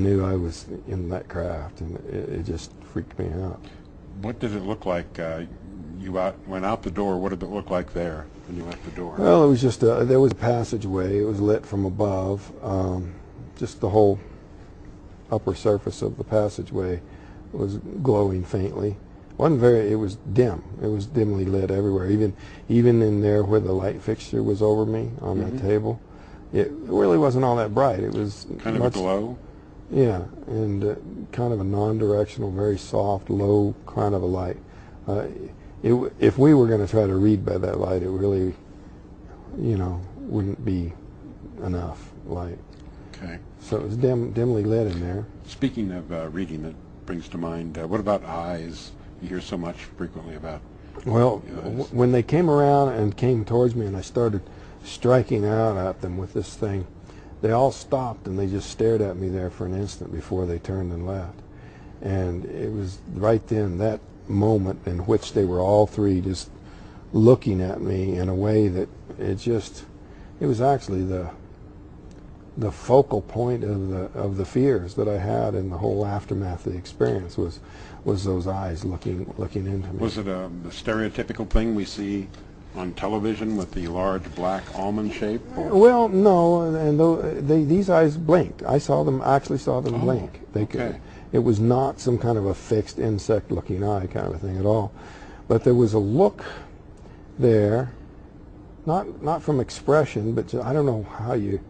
knew I was in that craft, and it just freaked me out. What did it look like? You went out the door. What did it look like there when you went the door? Well, it was just there was a passageway. It was lit from above. Just the whole upper surface of the passageway was glowing faintly. It was dim. It was dimly lit everywhere. Even in there where the light fixture was over me on the table, it really wasn't all that bright. It was kind of a glow. Yeah, and kind of a non-directional, very soft, low kind of a light. If we were going to try to read by that light, it really, wouldn't be enough light. Okay. So it was dimly lit in there. Speaking of reading, that brings to mind, what about eyes? You hear so much frequently about. Well, when they came around and came towards me and I started striking out at them with this thing, they all stopped and they just stared at me there for an instant before they turned and left. And it was right then, that moment in which they were all three just looking at me in a way that it was actually the focal point of the fears that I had in the whole aftermath of the experience was those eyes looking into me. Was it the stereotypical thing we see on television with the large black almond shape? Or? Well, no, and these eyes blinked. I actually saw them blink. Okay. It was not some kind of a fixed insect-looking eye kind of thing at all, but there was a look there, not from expression, but I don't know how you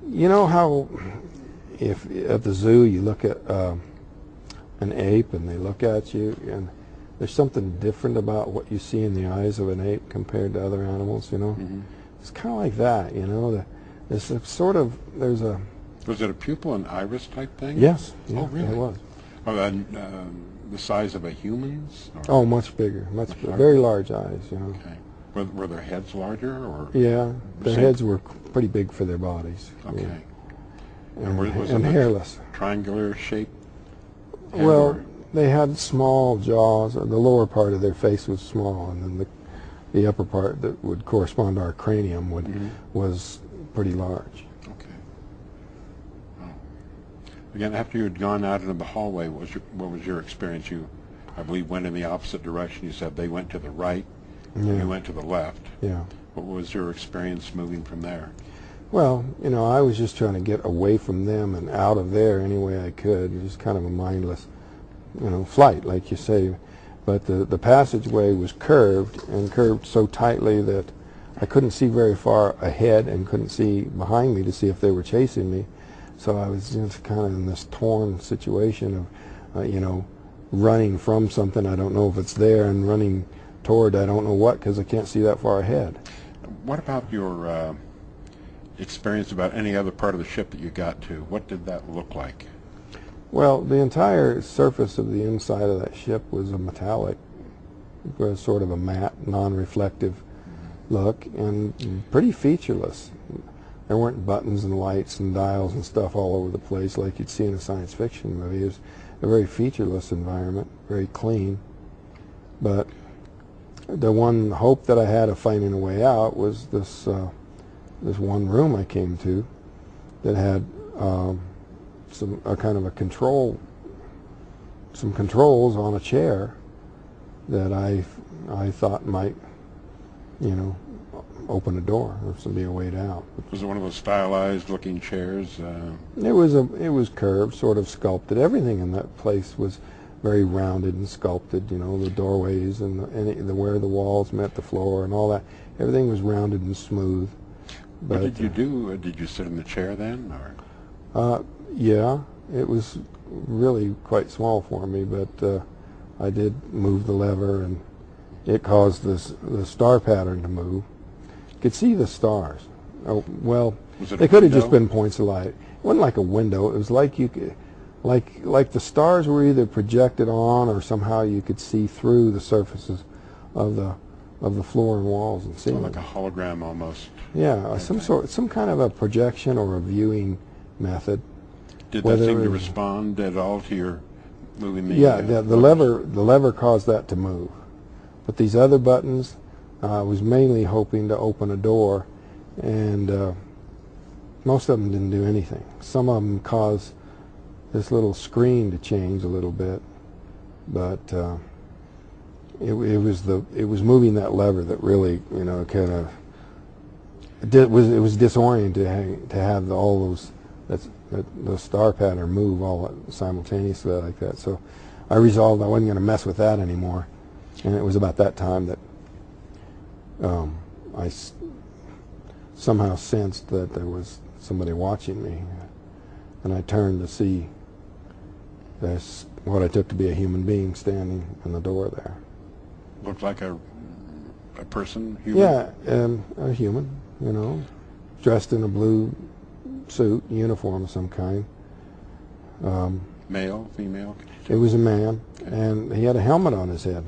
know how if at the zoo you look at an ape and they look at you and there's something different about what you see in the eyes of an ape compared to other animals, It's kind of like that, There's a sort of, Was it a pupil and iris type thing? Yes. Yeah, oh, really? It was. The size of a human's? Or? Oh, much bigger, very large eyes, Okay. Were their heads larger, or? Yeah, their heads were pretty big for their bodies. Okay. Yeah. Was and it hairless. Triangular shape? Well, they had small jaws. The lower part of their face was small, and then the upper part that would correspond to our cranium was pretty large. Okay. Oh. Again, after you had gone out into the hallway, what was your experience? You, I believe, went in the opposite direction. You said they went to the right. Yeah. You went to the left. Yeah. What was your experience moving from there? Well, I was just trying to get away from them and out of there any way I could. It was kind of a mindless, flight, like you say. But the passageway was curved, and curved so tightly that I couldn't see very far ahead and couldn't see behind me to see if they were chasing me. So I was just kind of in this torn situation of, running from something, I don't know if it's there, and running toward I don't know what, because I can't see that far ahead. What about your experience about any other part of the ship that you got to? What did that look like? Well, the entire surface of the inside of that ship was a metallic, sort of a matte, non-reflective look, and pretty featureless. There weren't buttons and lights and dials and stuff all over the place like you'd see in a science fiction movie. It was a very featureless environment, very clean. But the one hope that I had of finding a way out was this one room I came to that had some controls on a chair that I thought might, open a door or be a way out. Was it one of those stylized looking chairs? It was curved, sort of sculpted. Everything in that place was very rounded and sculpted. The doorways and where the walls met the floor and all that. Everything was rounded and smooth. But, what did you do? Did you sit in the chair then, or? Yeah, it was really quite small for me, but I did move the lever, and it caused the star pattern to move. You could see the stars. Oh, well, they could have just been points of light. It wasn't like a window. It was like you could, like the stars were either projected on, or somehow you could see through the surfaces of the floor and walls and ceiling. Like a hologram almost. Yeah, some kind of a projection or a viewing method. Did that seem to respond at all to your moving the? Yeah, the lever caused that to move, but these other buttons, I was mainly hoping to open a door, and most of them didn't do anything. Some of them caused this little screen to change a little bit, but it was moving that lever that really, you know, kind of it was disorienting to have all those the star pattern move all simultaneously like that. So I resolved I wasn't going to mess with that anymore, and it was about that time that I somehow sensed that there was somebody watching me, and I turned to see there's what I took to be a human being standing in the door there. Looked like a person, human? Yeah, a human, you know, dressed in a blue suit, uniform of some kind. Male, female? It was a man, and he had a helmet on his head.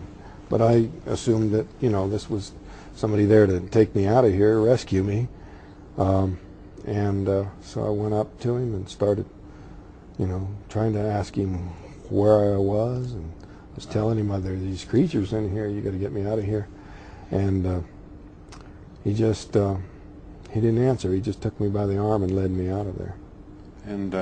But I assumed that, you know, this was somebody there to take me out of here, rescue me. So I went up to him and started, you know, trying to ask him where I was, and I was telling him, there are these creatures in here, you got to get me out of here. And he just, he didn't answer. He just took me by the arm and led me out of there. And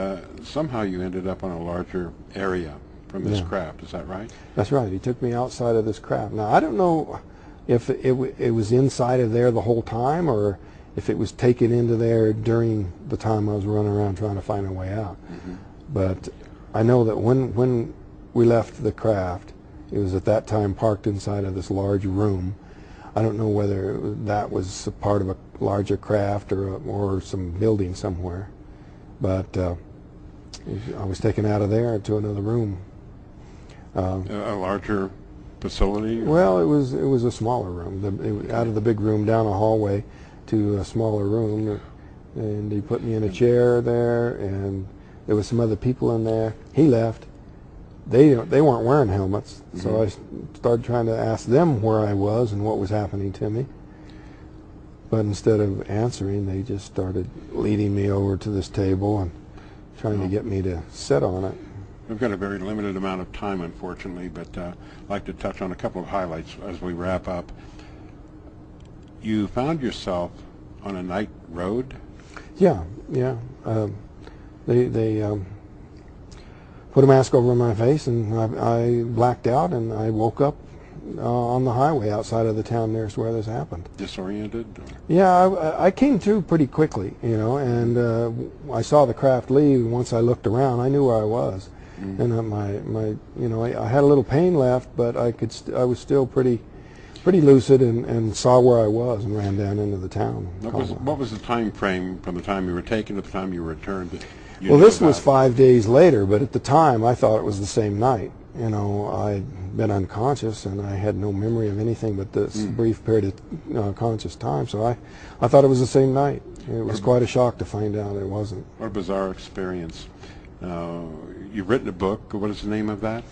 somehow you ended up on a larger area from this craft, is that right? That's right. He took me outside of this craft. Now, I don't know if it was inside of there the whole time, or if it was taken into there during the time I was running around trying to find a way out. Mm-hmm. But I know that when we left the craft, it was at that time parked inside of this large room. I don't know whether that was a part of a larger craft or some building somewhere, but I was taken out of there to another room. A larger facility? Well, it was a smaller room. Out of the big room down a hallway to a smaller room, and he put me in a chair there, and there was some other people in there. He left. They weren't wearing helmets, so I started trying to ask them where I was and what was happening to me. But instead of answering, they just started leading me over to this table and trying to get me to sit on it. We've got a very limited amount of time, unfortunately, but I'd like to touch on a couple of highlights as we wrap up. You found yourself on a night road? Yeah. They put a mask over my face, and I blacked out, and I woke up on the highway outside of the town nearest where this happened. Disoriented? Or? Yeah, I came to pretty quickly, you know, and I saw the craft leave, and once I looked around, I knew where I was. And you know, I had a little pain left, but I was still pretty lucid, and saw where I was and ran down into the town. What was the time frame from the time you were taken to the time you returned? Well, this was 5 days later, but at the time I thought it was the same night. You know, I'd been unconscious, and I had no memory of anything but this brief period of conscious time, so I thought it was the same night. It was quite a shock to find out it wasn't. What a bizarre experience. You've written a book. What is the name of that?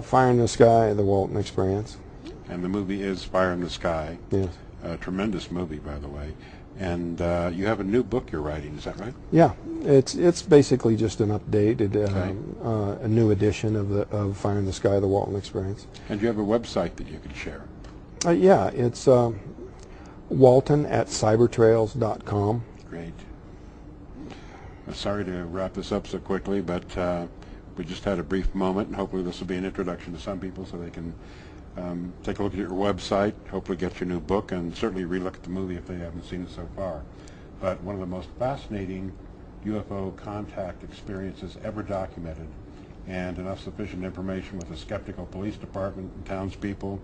Fire in the Sky, the Walton Experience. And the movie is Fire in the Sky. Yes. A tremendous movie, by the way. And you have a new book you're writing, is that right? Yeah, it's basically just an updated, a new edition of Fire in the Sky, the Walton Experience. And you have a website that you could share? Yeah, it's Walton@cybertrails.com. Great. Sorry to wrap this up so quickly, but we just had a brief moment, and hopefully this will be an introduction to some people so they can take a look at your website, hopefully get your new book, and certainly relook at the movie if they haven't seen it so far. But one of the most fascinating UFO contact experiences ever documented, and enough sufficient information with a skeptical police department and townspeople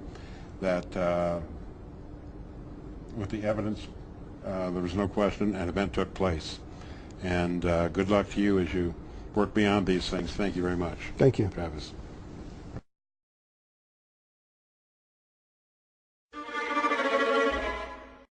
that with the evidence there was no question an event took place. And good luck to you as you work beyond these things. Thank you very much. Thank you, Travis.